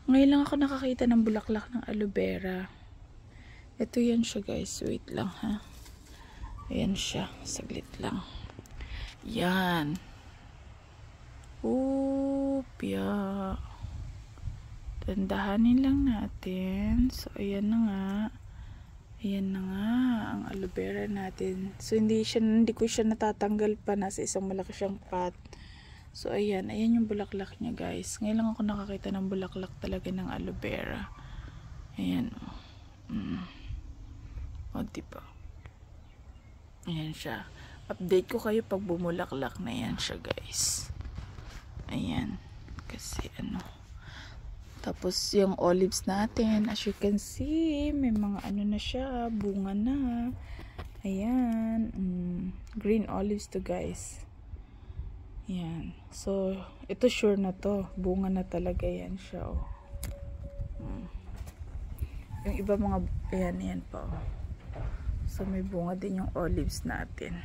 Ngayon lang ako nakakita ng bulaklak ng aloe vera. Ito yan siya guys. Wait lang ha. Ayan siya. Saglit lang. Yan. Upya. Tandahanin lang natin. So, ayan na nga. Ayan na nga ang aloe vera natin. So, hindi ko siya natatanggal pa. Nasa isang malaki siyang pot. So, ayan. Ayan yung bulaklak niya, guys. Ngayon lang ako nakakita ng bulaklak talaga ng aloe vera. Ayan. O, diba? Ayan siya. Update ko kayo pag bumulaklak na yan siya, guys. Ayan. Kasi, Tapos, yung olives natin, as you can see, may mga na siya, bunga na. Ayan. Green olives to, guys. Yan. So, ito sure na to. Bunga na talaga yan siya. Oh. Yung iba mga, ayan pa. Oh. So, may bunga din yung olives natin.